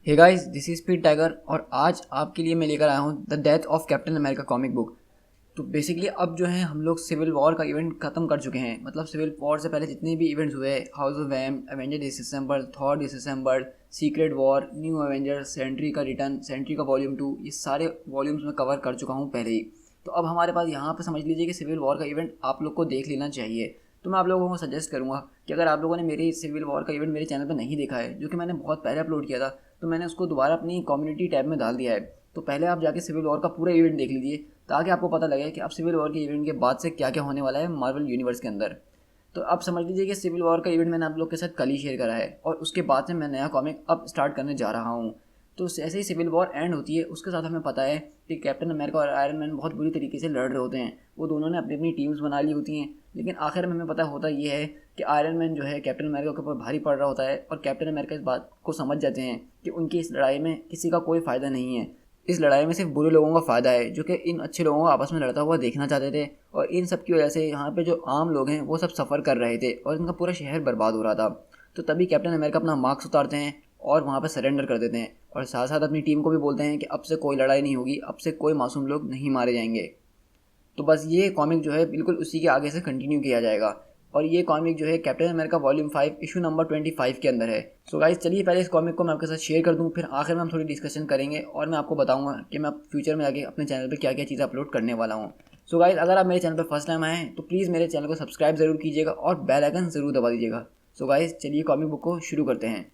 Hey guys, this is Speed Tiger और आज आपके लिए मैं लेकर आया हूँ the death of Captain America comic book. तो बेसिकली अब जो है हम लोग सिविल वॉर का इवेंट खत्म कर चुके हैं। मतलब सिविल वॉर से पहले जितने भी इवेंट्स हुए, house of M, avenger disassembled, Thor disassembled, secret war, new avenger, sentry का रिटर्न, सेंट्री का वॉल्यूम 2, ये सारे वॉल्यूम्स में कवर कर चुका हूँ पहले ही। तो अब हमारे पास यहाँ पर समझ लीजिए कि सिविल वॉर का इवेंट आप लोग को देख लेना चाहिए। तो मैं आप लोगों को सजेस्ट करूँगा कि अगर आप लोगों ने मेरी सिविल वॉर का इवेंट मेरे चैनल पर नहीं देखा है, जो कि मैंने बहुत पहले अपलोड किया था, तो मैंने उसको दोबारा अपनी कम्युनिटी टैब में डाल दिया है। तो पहले आप जाके सिविल वॉर का पूरा इवेंट देख लीजिए, ताकि आपको पता लगे कि अब सिविल वॉर के इवेंट के बाद से क्या क्या होने वाला है मार्वल यूनिवर्स के अंदर। तो आप समझ लीजिए कि सिविल वॉर का इवेंट मैंने आप लोग के साथ कल ही शेयर करा है और उसके बाद से मैं नया कॉमिक अब स्टार्ट करने जा रहा हूँ। तो जैसे ही सिविल वॉर एंड होती है, उसके साथ हमें पता है कि कैप्टन अमेरिका और आयरन मैन बहुत बुरी तरीके से लड़ रहे होते हैं। वो दोनों ने अपनी अपनी टीम्स बना ली होती हैं, लेकिन आखिर में हमें पता होता ये है कि आयरन मैन जो है कैप्टन अमेरिका के ऊपर भारी पड़ रहा होता है और कैप्टन अमेरिका इस बात को समझ जाते हैं कि उनकी इस लड़ाई में किसी का कोई फ़ायदा नहीं है। इस लड़ाई में सिर्फ बुरे लोगों का फ़ायदा है, जो कि इन अच्छे लोगों को आपस में लड़ता हुआ देखना चाहते थे। और इन सब की वजह से यहाँ पे जो आम लोग हैं वो सब सफ़र कर रहे थे और इनका पूरा शहर बर्बाद हो रहा था। तो तभी कैप्टन अमेरिका अपना मार्क्स उतारते हैं और वहाँ पर सरेंडर कर देते हैं और साथ साथ अपनी टीम को भी बोलते हैं कि अब से कोई लड़ाई नहीं होगी, अब से कोई मासूम लोग नहीं मारे जाएंगे। तो बस ये कॉमिक जो है बिल्कुल उसी के आगे से कंटिन्यू किया जाएगा और ये कॉमिक जो है captain America volume 5 issue number 25 के अंदर है। सो गाइस, चलिए पहले इस कॉमिक को मैं आपके साथ शेयर कर दूं, फिर आखिर में हम थोड़ी डिस्कशन करेंगे और मैं आपको बताऊंगा कि मैं फ्यूचर में आगे अपने चैनल पे क्या क्या चीज़ें अपलोड करने वाला हूं। सो गाइस, अगर आप मेरे चैनल पर फर्स्ट टाइम आए हैं तो प्लीज़ मेरे चैनल को सब्सक्राइब ज़रूर कीजिएगा और बेल आइकन ज़रूर दबा दीजिएगा। सो गाइस, चलिए कॉमिक बुक को शुरू करते हैं।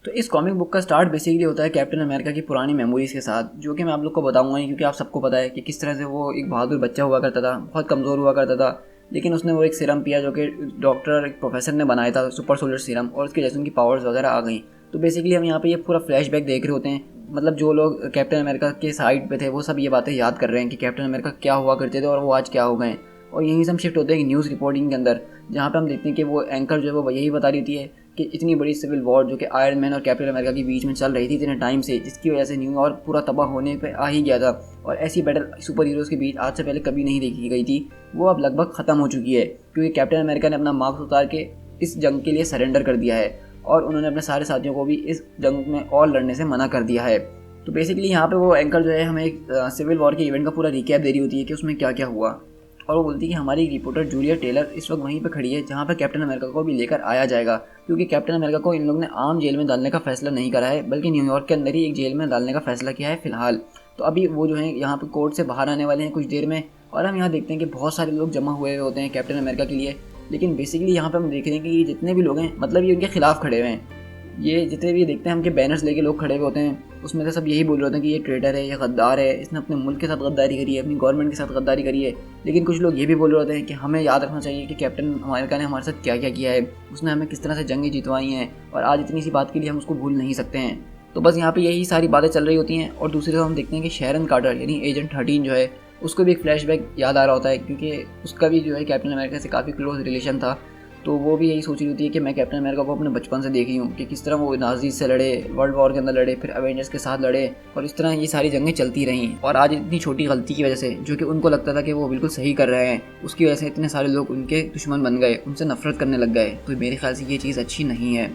तो इस कॉमिक बुक का स्टार्ट बेसिकली होता है कैप्टन अमेरिका की पुरानी मेमोरीज़ के साथ, जो कि मैं आप लोग को बताऊंगा ही, क्योंकि आप सबको पता है कि किस तरह से वो एक बहादुर बच्चा हुआ करता था, बहुत कमज़ोर हुआ करता था। लेकिन उसने वो एक सीरम पिया जो कि डॉक्टर, एक प्रोफेसर ने बनाया था, सुपर सोलर सीरम, और उसकी वजह से उनकी पावर्स वगैरह आ गई। तो बेसिकली हम यहाँ पे ये पूरा फ्लैशबैक देख रहे होते हैं। मतलब जो लोग कैप्टन अमेरिका के साइड पे थे वो सब ये बातें याद कर रहे हैं कि कैप्टन अमेरिका क्या हुआ करते थे और वो आज क्या हो गए। और यहीं से हम शिफ्ट होते हैं न्यूज़ रिपोर्टिंग के अंदर, जहाँ पे हम देखते हैं कि वो एंकर जो है वो यही बता रही थी है कि इतनी बड़ी सिविल वॉर जो कि आयरन मैन और कैप्टन अमेरिका के बीच में चल रही थी इतने टाइम से, जिसकी वजह से न्यूयॉर्क पूरा तबाह होने पे आ ही गया था और ऐसी बैटल सुपर हीरोज़ के बीच आज से पहले कभी नहीं देखी गई थी, वो अब लगभग ख़त्म हो चुकी है। क्योंकि कैप्टन अमेरिका ने अपना मार्क्स उतार के इस जंग के लिए सरेंडर कर दिया है और उन्होंने अपने सारे साथियों को भी इस जंग में और लड़ने से मना कर दिया है। तो बेसिकली यहाँ पे वो एंकर जो है हमें एक सिविल वॉर के इवेंट का पूरा रिकैप दे रही होती है कि उसमें क्या क्या हुआ। और वो बोलती है कि हमारी रिपोर्टर जूलिया टेलर इस वक्त वहीं पर खड़ी है जहाँ पर कैप्टन अमेरिका को भी लेकर आया जाएगा, क्योंकि कैप्टन अमेरिका को इन लोगों ने आम जेल में डालने का फैसला नहीं करा है, बल्कि न्यूयॉर्क के अंदर ही एक जेल में डालने का फैसला किया है फिलहाल। तो अभी वो जो है यहाँ पर कोर्ट से बाहर आने वाले हैं कुछ देर में और हम यहाँ देखते हैं कि बहुत सारे लोग जमा हुए होते हैं कैप्टन अमेरिका के लिए। लेकिन बेसिकली यहाँ पर हम देख रहे हैं कि ये जितने भी लोग हैं, मतलब ये उनके खिलाफ खड़े हुए हैं। ये जितने भी देखते हैं हम कि बैनर्स लेके लोग खड़े हुए होते हैं, उसमें से सब यही बोल रहे होते हैं कि ये ट्रेडर है, ये गद्दार है, इसने अपने मुल्क के साथ गद्दारी करी है, अपनी गवर्नमेंट के साथ गद्दारी करी है। लेकिन कुछ लोग ये भी बोल रहे होते हैं कि हमें याद रखना चाहिए कि कैप्टन अमेरिका ने हमारे साथ क्या क्या किया है, उसने हमें किस तरह से जंगें जितवाई हैं और आज इतनी सी बात के लिए हम उसको भूल नहीं सकते हैं। तो बस यहाँ पे यही सारी बातें चल रही होती हैं। और दूसरी तरफ हम देखते हैं कि शैरन कार्टर यानी एजेंट 13 जो है, उसको भी एक फ्लैशबैक याद आ रहा होता है, क्योंकि उसका भी जो है कैप्टन अमेरिका से काफ़ी क्लोज रिलेशन था। तो वो भी यही सोच रही होती है कि मैं कैप्टन अमेरिका को अपने बचपन से देखी हूँ कि किस तरह वो नाज़ी से लड़े, वर्ल्ड वॉर के अंदर लड़े, फिर अवेंजर्स के साथ लड़े और इस तरह ये सारी जंगें चलती रहीं। और आज इतनी छोटी गलती की वजह से, जो कि उनको लगता था कि वो बिल्कुल सही कर रहे हैं, उसकी वजह से इतने सारे लोग उनके दुश्मन बन गए, उनसे नफरत करने लग गए। तो मेरे ख्याल से ये चीज़ अच्छी नहीं है।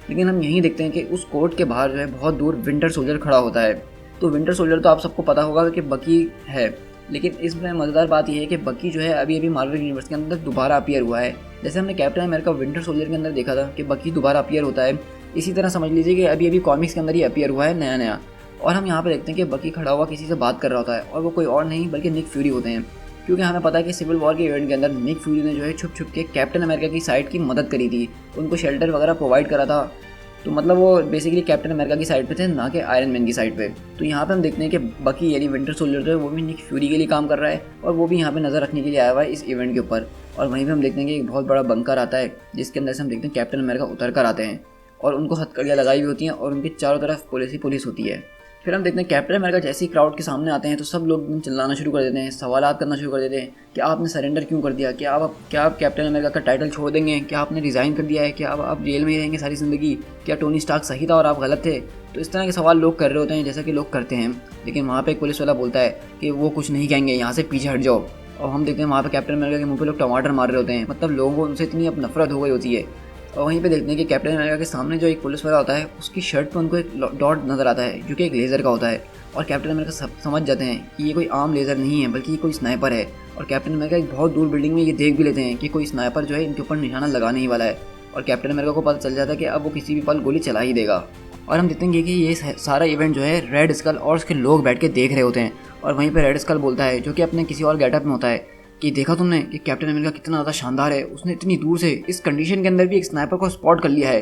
लेकिन हम यहीं देखते हैं कि उस कोर्ट के बाहर जो है बहुत दूर विंटर सोल्जर खड़ा होता है। तो विंटर सोल्जर तो आप सबको पता होगा कि बकी है, लेकिन इसमें मज़ेदार बात यह है कि बकी जो है अभी अभी मार्वल यूनिवर्स के अंदर दोबारा अपीयर हुआ है। जैसे हमने कैप्टन अमेरिका विंटर सोल्जर के अंदर देखा था कि बकी दोबारा अपीयर होता है, इसी तरह समझ लीजिए कि अभी अभी कॉमिक्स के अंदर ही अपीयर हुआ है नया नया। और हम यहाँ पे देखते हैं कि बकी खड़ा हुआ किसी से बात कर रहा होता है और वो कोई और नहीं बल्कि निक फ्यूरी होते हैं। क्योंकि हमें पता है कि सिविल वॉर के इवेंट के अंदर निक फ्यूरी ने जो है छुप छुप के कैप्टन अमेरिका की साइड की मदद करी थी, उनको शेल्टर वगैरह प्रोवाइड करा था। तो मतलब वो बेसिकली कैप्टन अमेरिका की साइड पे थे, ना कि आयरन मैन की साइड पे। तो यहाँ पे हम देखते हैं कि बकी यानी विंटर सोल्जर जो है वो भी निक फ्यूरी के लिए काम कर रहा है और वो भी यहाँ पे नज़र रखने के लिए आया हुआ है इस इवेंट के ऊपर। और वहीं पे हम देखते हैं कि एक बहुत बड़ा बंकर आता है, जिसके अंदर से हम देखते हैं कैप्टन अमेरिका उतर कर आते हैं और उनको हथकड़ियाँ लगाई हुई होती हैं और उनके चारों तरफ पुलिस होती है। फिर हम देखते हैं कैप्टन अमेरिका जैसे ही क्राउड के सामने आते हैं तो सब लोग चिल्लाना शुरू कर देते हैं, सवालात करना शुरू कर देते हैं कि आपने सरेंडर क्यों कर दिया, क्या आप कैप्टन अमेरिका का टाइटल छोड़ देंगे, क्या आपने रिज़ाइन कर दिया है, क्या आप जेल में ही रहेंगे सारी ज़िंदगी, क्या टोनी स्टार्क सही था और आप गलत थे। तो इस तरह के सवाल लोग कर रहे होते हैं जैसा कि लोग करते हैं। लेकिन वहाँ पर एक पुलिस वाला बोलता है कि वो कुछ नहीं कहेंगे, यहाँ से पीछे हट जाओ। और हम देखते हैं वहाँ पे कैप्टन अमेरिका के मुंह पे लोग टमाटर मार रहे होते हैं, मतलब लोगों को उनसे इतनी अब नफरत हो गई होती है। और वहीं पे देखते हैं कि कैप्टन अमेरिका के सामने जो एक पुलिस वाला होता है उसकी शर्ट पे उनको एक डॉट नजर आता है जो कि एक लेज़र का होता है। और कैप्टन अमेरिका समझ जाते हैं कि ये कोई आम लेज़र नहीं है बल्कि ये कोई स्नाइपर है। और कैप्टन अमेरिका एक बहुत दूर बिल्डिंग में ये देख भी लेते हैं कि कोई स्नाइपर जो है इनके ऊपर निशाना लगाने ही वाला है। और कैप्टन अमेरिका को पता चल जाता है कि अब वो किसी भी पल गोली चला ही देगा। और हम देखते हैं कि ये सारा इवेंट जो है रेड स्कल और उसके लोग बैठ के देख रहे होते हैं। और वहीं पे रेड स्कल बोलता है, जो कि अपने किसी और गेटअप में होता है, कि देखा तुमने कि कैप्टन अमेरिका कितना ज़्यादा शानदार है, उसने इतनी दूर से इस कंडीशन के अंदर भी एक स्नाइपर को स्पॉट कर लिया है।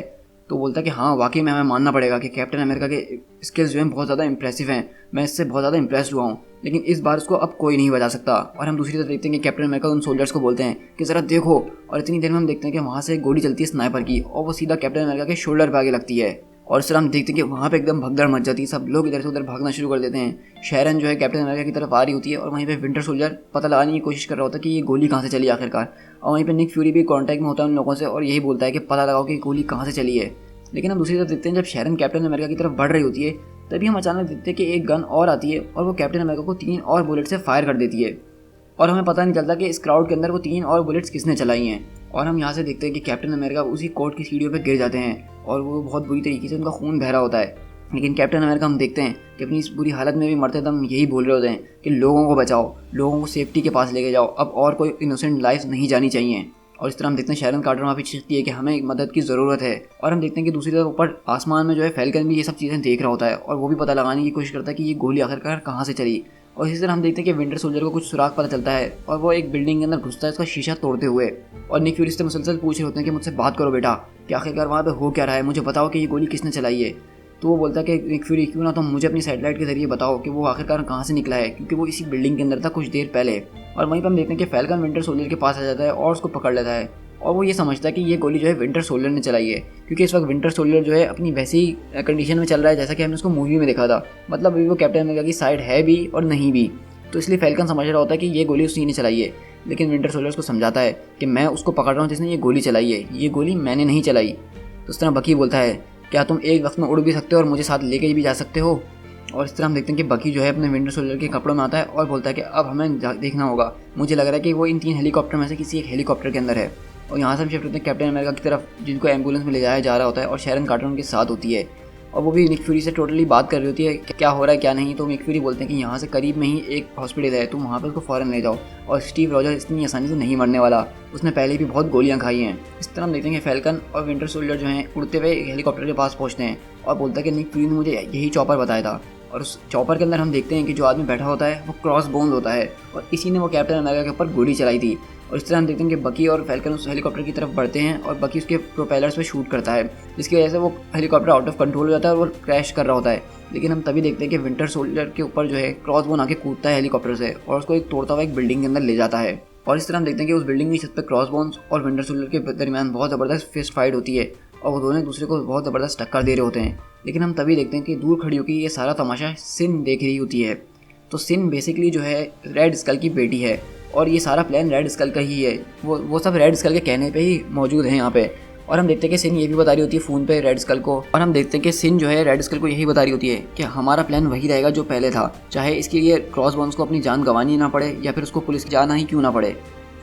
तो बोलता है कि हाँ वाकई में हमें मानना पड़ेगा कि कैप्टन अमेरिका के स्किल्स जो हैं बहुत ज़्यादा इंप्रेसिव हैं, मैं इससे बहुत ज़्यादा इंप्रेस्ड हुआ हूँ, लेकिन इस बार उसको अब कोई नहीं बचा सकता। और हम दूसरी तरफ देखते हैं कि कैप्टन अमेरिका उन सोल्जर्स को बोलते हैं कि ज़रा देखो। और इतनी देर में हम देखते हैं कि वहाँ से एक गोली चलती है स्नाइपर की और वो सीधा कैप्टन अमेरिका के शोल्डर पर आगे लगती है। और इस तरह हम देखते हैं कि वहाँ पे एकदम भगदड़ मच जाती है, सब लोग इधर से उधर भागना शुरू कर देते हैं। शैरन जो है कैप्टन अमेरिका की तरफ आ रही होती है और वहीं पे विंटर सोल्जर पता लगाने की कोशिश कर रहा होता है कि ये गोली कहाँ से चली आखिरकार। और वहीं पे निक फ्यूरी भी कांटेक्ट में होता है उन लोगों से और यही बोलता है कि पता लगाओ कि गोली कहाँ से चली है। लेकिन हम दूसरी तरफ देखते हैं जब शैरन कैप्टन अमेरिका की तरफ बढ़ रही होती है तभी हम अचानक देखते हैं कि एक गन और आती है और वो कैप्टन अमेरिका को 3 और बुलेट से फायर कर देती है। और हमें पता नहीं चलता कि इस क्राउड के अंदर वो 3 और बुलेट्स किसने चलाई हैं। और हम यहाँ से देखते हैं कि कैप्टन अमेरिका उसी कोर्ट की सीढ़ियों पे गिर जाते हैं और वो बहुत बुरी तरीके से उनका खून बह रहा होता है। लेकिन कैप्टन अमेरिका हम देखते हैं कि अपनी इस बुरी हालत में भी मरते दम यही बोल रहे होते हैं कि लोगों को बचाओ, लोगों को सेफ्टी के पास लेके जाओ, अब और कोई इनोसेंट लाइफ नहीं जानी चाहिए। और इस तरह हम देखते हैं शैरन कार्टर वहाँ पे चीखती है कि हमें मदद की ज़रूरत है। और हम देखते हैं कि दूसरी तरफ ऊपर आसमान में जो है फैल्कन भी ये सब चीज़ें देख रहा होता है और वो भी पता लगाने की कोशिश करता है कि ये गोली आखिरकार कहाँ से चली। और इसी तरह हम देखते हैं कि विंटर सोल्जर को कुछ सुराग पता चलता है और वो एक बिल्डिंग के अंदर घुसता है उसका शीशा तोड़ते हुए। और निक फ्यूरी से मुसलसल पूछ रहे होते हैं कि मुझसे बात करो बेटा, कि आखिरकार वहाँ पे हो क्या रहा है, मुझे बताओ कि ये गोली किसने चलाई है। तो वो बोलता है कि निक फ्यूरी क्यों ना तुम मुझे अपनी सैटेलाइट के जरिए बताओ कि वो आखिरकार कहाँ से निकला है, क्योंकि वो इसी बिल्डिंग के अंदर था कुछ देर पहले। और वहीं पर हम देखते हैं कि फैल्कन विंटर सोल्जर के पास आ जाता है और उसको पकड़ लेता है और वो ये समझता है कि ये गोली जो है विंटर सोल्जर ने चलाई है, क्योंकि इस वक्त विंटर सोल्जर जो है अपनी वैसी ही कंडीशन में चल रहा है जैसा कि हमने उसको मूवी में देखा था, मतलब अभी वो कैप्टन अमेरिका की साइड है भी और नहीं भी। तो इसलिए फैल्कन समझ रहा होता है कि ये गोली उसी ने चलाई है। लेकिन विंटर सोल्जर उसको समझाता है कि मैं उसको पकड़ रहा हूँ जिसने ये गोली चलाई है, ये गोली मैंने नहीं चलाई। तो इस तरह बकी बोलता है क्या तुम एक वक्त में उड़ भी सकते हो और मुझे साथ लेके भी जा सकते हो। और इस तरह हम देखते हैं कि बकी जो है अपने विंटर सोल्जर के कपड़ों में आता है और बोलता है कि अब हमें देखना होगा, मुझे लग रहा है कि वो इन 3 हेलीकॉप्टर में से किसी एक हेलीकॉप्टर के अंदर है। और यहाँ से हम शिफ्ट होते हैं कैप्टन अमेरिका की तरफ, जिनको एम्बुलेंस में ले जाया जा रहा होता है और शैरन कार्टर उनके साथ होती है और वो भी निक फ्यूरी से टोटली बात कर रही होती है कि क्या हो रहा है क्या नहीं। तो निक फ्यूरी बोलते हैं कि यहाँ से करीब में ही एक हॉस्पिटल है, तुम वहाँ पर उसको फ़ौरन ले जाओ, और स्टीव रॉजर इतनी आसानी से नहीं मरने वाला, उसने पहले भी बहुत गोलियाँ खाई हैं। इस तरह हम देखते हैं कि फैल्कन और विंटर सोल्जर जो हैं उड़ते हुए हेलीकॉप्टर के पास पहुँचते हैं और बोलता है कि निक फ्यूरी ने मुझे यही चॉपर बताया था। और उस चॉपर के अंदर हम देखते हैं कि जो आदमी बैठा होता है वो क्रॉस बोन्स होता है और इसी ने वो कैप्टन अमेरिका के ऊपर गोली चलाई थी। और इस तरह हम देखते हैं कि बकी और फैल्कन उस हेलीकॉप्टर की तरफ बढ़ते हैं और बकी उसके प्रोपेलर्स पे शूट करता है, जिसकी वजह से वो हेलीकॉप्टर आउट ऑफ कंट्रोल हो जाता है और वो क्रैश कर रहा होता है। लेकिन हम तभी देखते हैं कि विंटर सोल्जर के ऊपर जो है क्रॉस बोन आके कूदता है हेलीकॉप्टर से और उसको एक तोड़ता हुआ एक बिल्डिंग के अंदर ले जाता है। और इस तरह हम देखते हैं कि उस बिल्डिंग की छत पर क्रॉस बोन्स और विंटर सोल्जर के दरमियान बहुत ज़बरदस्त फिस्ट फाइट होती है और वो दोनों एक दूसरे को बहुत ज़बरदस्त टक्कर दे रहे होते हैं। लेकिन हम तभी देखते हैं कि दूर खड़ी होकर ये सारा तमाशा सिन देख रही होती है। तो सिन बेसिकली जो है रेड स्कल की बेटी है और ये सारा प्लान रेड स्कल का ही है, वो सब रेड स्कल के कहने पे ही मौजूद है यहाँ पे। और हम देखते हैं कि सिन ये भी बता रही होती है फ़ोन पे रेड स्कल को, और हम देखते हैं कि सिन जो है रेड स्कल को यही बता रही होती है कि हमारा प्लान वही रहेगा जो पहले था, चाहे इसके लिए क्रॉस बोन्स को अपनी जान गंवानी ना पड़े या फिर उसको पुलिस की जाना ही क्यों ना पड़े।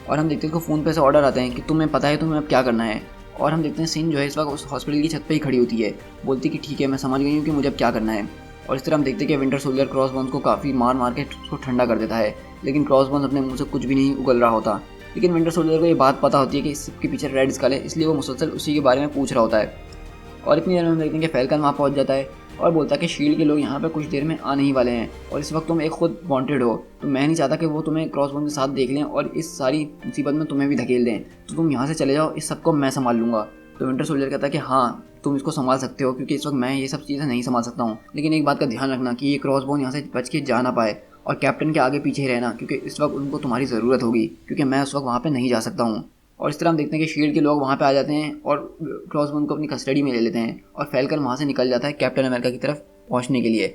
और हम देखते हैं कि फ़ोन पे से ऑर्डर आते हैं कि तुम्हें पता है तुम्हें अब क्या करना है। और हम देखते हैं सिन जो है इस वक्त उस हॉस्पिटल की छत पे ही खड़ी होती है, बोलती कि ठीक है मैं समझ गई हूँ कि मुझे अब क्या करना है। और इस तरह हम देखते हैं कि विंटर सोल्जर क्रॉस बोन्स को काफ़ी मार मार के उसको ठंडा कर देता है, लेकिन क्रॉस बोन्स अपने मुंह से कुछ भी नहीं उगल रहा होता। लेकिन विंटर सोल्जर को ये बात पता होती है कि इसके पीछे रेड स्कल है, इसलिए वो मुसलसल उसी के बारे में पूछ रहा होता है। और इतनी देर में हम देखते हैं कि फैल्कन वहाँ पहुँच जाता है और बोलता है कि शील्ड के लोग यहाँ पे कुछ देर में आने ही वाले हैं और इस वक्त तुम एक खुद वांटेड हो, तो मैं नहीं चाहता कि वो तुम्हें क्रॉस बोन के साथ देख लें और इस सारी मुसीबत में तुम्हें भी धकेल दें, तो तुम यहाँ से चले जाओ, इस सबको मैं संभाल लूँगा। तो विंटर सोल्जर कहता है कि हाँ तुम इसको संभाल सकते हो, क्योंकि इस वक्त मैं ये सब चीज़ें नहीं संभाल सकता हूँ, लेकिन एक बात का ध्यान रखना कि ये क्रॉस बोन यहाँ से बच के जा ना पाए और कैप्टन के आगे पीछे रहना, क्योंकि इस वक्त उनको तुम्हारी ज़रूरत होगी, क्योंकि मैं उस वक्त वहाँ पे नहीं जा सकता हूँ। और इस तरह हम देखते हैं कि शील्ड के लोग वहाँ पे आ जाते हैं और क्रॉस बोन को अपनी कस्टडी में ले लेते हैं और फैल्कन वहाँ से निकल जाता है कैप्टन अमेरिका की तरफ पहुँचने के लिए।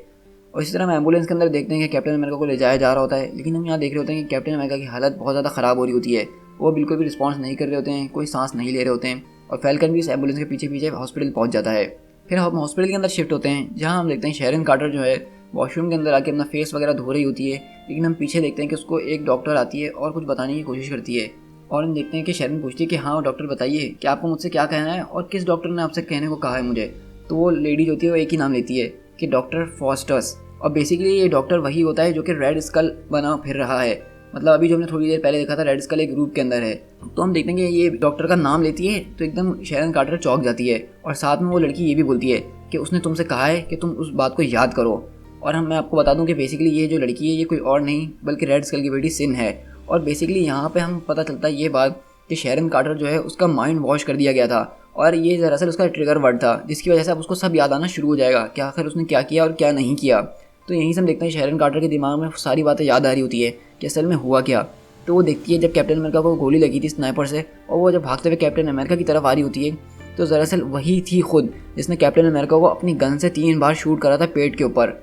और इसी तरह हम एम्बुलेंस के अंदर देखते हैं कि कैप्टन अमेरिका को ले जाया जा रहा होता है, लेकिन हम यहाँ देख रहे होते हैं कि कैप्टन अमेरिका की हालत बहुत ज़्यादा ख़राब हो रही होती है, वो बिल्कुल भी रिस्पॉन्स नहीं कर रहे होते हैं, कोई सांस नहीं ले रहे होते हैं और फैल्कन भी इस एम्बुलेंस के पीछे पीछे हॉस्पिटल पहुँच जाता है। फिर हम हॉस्पिटल के अंदर शिफ्ट होते हैं, जहाँ हम देखते हैं शैरन कार्टर जो है वॉशरूम के अंदर आके अपना फेस वगैरह धो रही होती है, लेकिन हम पीछे देखते हैं कि उसको एक डॉक्टर आती है और कुछ बताने की कोशिश करती है। और हम देखते हैं कि शेरन पूछती है कि हाँ डॉक्टर बताइए कि आपको मुझसे क्या कहना है और किस डॉक्टर ने आपसे कहने को कहा है मुझे। तो वो लेडी जो होती है वो एक ही नाम लेती है कि डॉक्टर फॉस्टर्स। और बेसिकली ये डॉक्टर वही होता है जो कि रेड स्कल बना फिर रहा है। मतलब अभी जो हमने थोड़ी देर पहले देखा था रेड स्कल एक ग्रुप के अंदर है। तो हम देखते हैं कि ये डॉक्टर का नाम लेती है तो एकदम शेरन कार्टर चौंक जाती है। और साथ में वो लड़की ये भी बोलती है कि उसने तुमसे कहा है कि तुम उस बात को याद करो। और मैं आपको बता दूं कि बेसिकली ये जो लड़की है ये कोई और नहीं बल्कि रेड स्कल की बेटी सिन है। और बेसिकली यहाँ पे हम पता चलता है ये बात कि शेरन कार्टर जो है उसका माइंड वॉश कर दिया गया था और ये दरअसल उसका ट्रिगर वर्ड था जिसकी वजह से अब उसको सब याद आना शुरू हो जाएगा कि आखिर उसने क्या किया और क्या नहीं किया। तो यहीं से हम देखते हैं शेरन कार्टर के दिमाग में सारी बातें याद आ रही होती है कि असल में हुआ क्या। तो वो देखती है जब कैप्टन अमेरिका को गोली लगी थी स्नाइपर से और वो जब भागते हुए कैप्टन अमेरिका की तरफ आ रही होती है तो दरअसल वही थी खुद जिसने कैप्टन अमेरिका को अपनी गन से 3 बार शूट करा था पेट के ऊपर,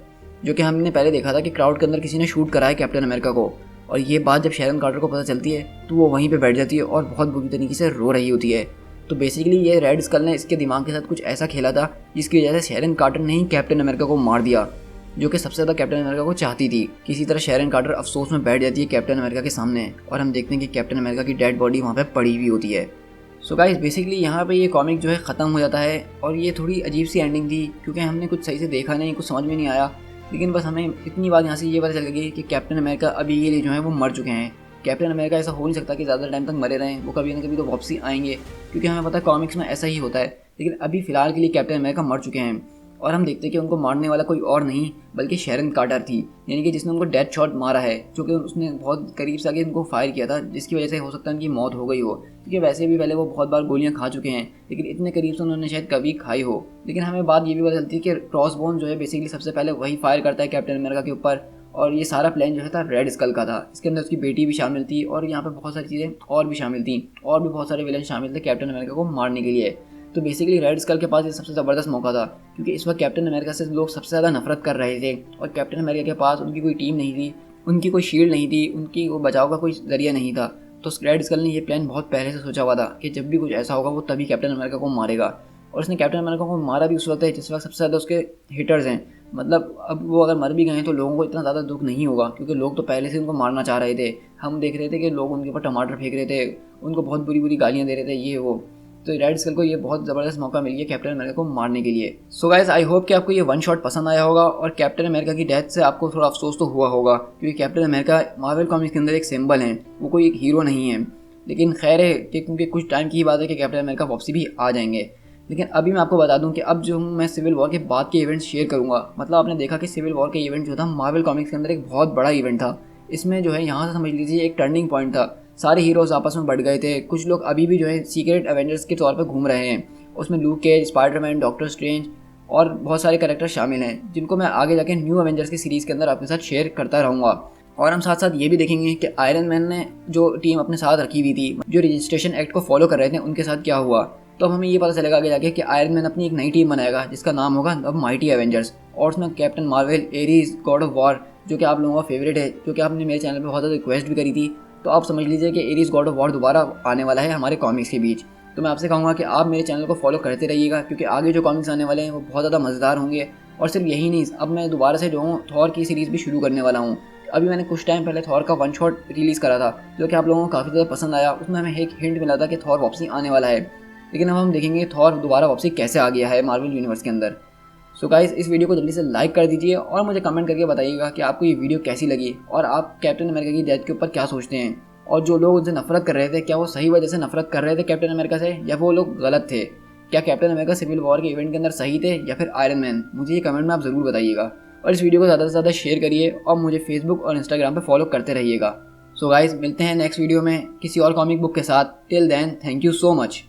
जो कि हमने पहले देखा था कि क्राउड के अंदर किसी ने शूट करा है कैप्टन अमेरिका को। और ये बात जब शेरन कार्टर को पता चलती है तो वो वहीं पे बैठ जाती है और बहुत बुरी तरीके से रो रही होती है। तो बेसिकली ये रेड स्कल ने इसके दिमाग के साथ कुछ ऐसा खेला था जिसकी वजह से शेरन कार्टर ने ही कैप्टन अमेरिका को मार दिया, जो कि सबसे ज़्यादा कैप्टन अमेरिका को चाहती थी। किसी तरह शेरन कार्टर अफसोस में बैठ जाती है कैप्टन अमेरिका के सामने और हम देखते हैं कि कैप्टन अमेरिका की डेड बॉडी वहाँ पे पड़ी हुई होती है। सो गाइस बेसिकली यहाँ पे ये कॉमिक जो है ख़त्म हो जाता है और ये थोड़ी अजीब सी एंडिंग थी क्योंकि हमने कुछ सही से देखा नहीं, कुछ समझ में नहीं आया। लेकिन बस हमें इतनी बात यहाँ से ये पता चल गई कि कैप्टन अमेरिका अभी ये जो है वो मर चुके हैं। कैप्टन अमेरिका ऐसा हो नहीं सकता कि ज़्यादा टाइम तक मरे रहें, वो कभी ना कभी तो वापसी आएंगे क्योंकि हमें पता है कॉमिक्स में ऐसा ही होता है। लेकिन अभी फ़िलहाल के लिए कैप्टन अमेरिका मर चुके हैं और हम देखते हैं कि उनको मारने वाला कोई और नहीं बल्कि शेरन कार्टर थी, यानी कि जिसने उनको डेथ शॉट मारा है, जो कि उसने बहुत करीब से आके उनको फायर किया था जिसकी वजह से हो सकता है उनकी मौत हो गई हो क्योंकि वैसे भी पहले वो बहुत बार गोलियां खा चुके हैं लेकिन इतने करीब से उन्होंने शायद कभी खाई हो। लेकिन हमें बात ये भी पता चलती है कि क्रॉस बोन जो है बेसिकली सबसे पहले वही फायर करता है कैप्टन अमेरिका के ऊपर और ये सारा प्लान जो है था रेड स्कल का था। इसके अंदर उसकी बेटी भी शामिल थी और यहाँ पे बहुत सारी चीज़ें और भी शामिल थी और भी बहुत सारे विलन शामिल थे कैप्टन अमेरिका को मारने के लिए। तो बेसिकली रेड स्कल के पास ये सबसे ज़बरदस्त मौका था क्योंकि इस वक्त कैप्टन अमेरिका से लोग सबसे ज़्यादा नफरत कर रहे थे और कैप्टन अमेरिका के पास उनकी कोई टीम नहीं थी, उनकी कोई शील्ड नहीं थी, उनकी वो बचाव का कोई जरिया नहीं था। तो रेड स्कल ने ये प्लान बहुत पहले से सोचा हुआ था कि जब भी कुछ ऐसा होगा वो तभी कैप्टन अमेरिका को मारेगा और उसने कैप्टन अमेरिका को मारा भी उस वक्त है जिस वक्त सबसे ज़्यादा उसके हिटर्स हैं। मतलब अब वो अगर मर भी गए तो लोगों को इतना ज़्यादा दुख नहीं होगा क्योंकि लोग तो पहले से उनको मारना चाह रहे थे। हम देख रहे थे कि लोग उनके ऊपर टमाटर फेंक रहे थे, उनको बहुत बुरी बुरी गालियाँ दे रहे थे ये वो। तो रेड स्कल को ये बहुत ज़बरदस्त मौका मिल गया कैप्टन अमेरिका को मारने के लिए। सो गाइस आई होप कि आपको ये वन शॉट पसंद आया होगा और कैप्टन अमेरिका की डेथ से आपको थोड़ा अफसोस तो हुआ होगा क्योंकि कैप्टन अमेरिका मार्वल कॉमिक्स के अंदर एक सिंबल है, वो कोई एक हीरो नहीं है। लेकिन खैर है कि क्योंकि कुछ टाइम की ही बात है कि कैप्टन अमेरिका वापसी भी आ जाएंगे। लेकिन अभी मैं आपको बता दूं कि अब जो मैं सिविल वॉर के बाद के इवेंट्स शेयर करूंगा, मतलब आपने देखा कि सिविल वॉर के इवेंट जो था मार्वल कॉमिक्स के अंदर एक बहुत बड़ा इवेंट था। इसमें जो है यहाँ से समझ लीजिए एक टर्निंग पॉइंट था, सारे हीरोज़ आपस में बढ़ गए थे। कुछ लोग अभी भी जो है सीक्रेट एवेंजर्स के तौर पर घूम रहे हैं, उसमें Luke Cage, Spiderman, Doctor Strange और बहुत सारे कैरेक्टर शामिल हैं जिनको मैं आगे जाके न्यू एवेंजर्स की सीरीज़ के अंदर आपके साथ शेयर करता रहूँगा। और हम साथ साथ ये भी देखेंगे कि आयरन मैन ने जो टीम अपने साथ रखी हुई थी, जो रजिस्ट्रेशन एक्ट को फॉलो कर रहे थे, उनके साथ क्या हुआ। तो अब हमें ये पता चलेगा आगे जाके कि आयरन मैन अपनी एक नई टीम बनाएगा जिसका नाम होगा द माइटी एवेंजर्स और उसमें captain Marvel, Aries, God of war जो कि आप लोगों का फेवरेट है, जो कि आपने मेरे चैनल पे बहुत ज़्यादा रिक्वेस्ट भी करी थी। तो आप समझ लीजिए कि एरीज गॉड ऑफ वॉर दोबारा आने वाला है हमारे कॉमिक्स के बीच। तो मैं आपसे कहूँगा कि आप मेरे चैनल को फॉलो करते रहिएगा क्योंकि आगे जो कॉमिक्स आने वाले हैं वो बहुत ज़्यादा मज़ेदार होंगे। और सिर्फ यही नहीं, अब मैं दोबारा से जो हूँ थॉर की सीरीज़ भी शुरू करने वाला हूँ। अभी मैंने कुछ टाइम पहले थॉर का वन शॉट रिलीज़ करा था जो कि आप लोगों को काफ़ी ज़्यादा पसंद आया। उसमें हमें एक हिंट मिला था कि थॉर वापसी आने वाला है, लेकिन अब हम देखेंगे थॉर दोबारा वापसी कैसे आ गया है मार्वल यूनिवर्स के अंदर। सो गाइस इस वीडियो को जल्दी से लाइक कर दीजिए और मुझे कमेंट करके बताइएगा कि आपको ये वीडियो कैसी लगी और आप कैप्टन अमेरिका की डेथ के ऊपर क्या सोचते हैं। और जो लोग उनसे नफरत कर रहे थे, क्या वो सही वजह से नफरत कर रहे थे कैप्टन अमेरिका से या वो लोग गलत थे? क्या कैप्टन अमेरिका सिविल वॉर के इवेंट के अंदर सही थे या फिर आयरन मैन? मुझे ये कमेंट में आप ज़रूर बताइएगा और इस वीडियो को ज़्यादा से ज़्यादा शेयर करिए और मुझे फेसबुक और इंस्टाग्राम पर फॉलो करते रहिएगा। सो गाइस मिलते हैं नेक्स्ट वीडियो में किसी और कॉमिक बुक के साथ। Till then thank you so much.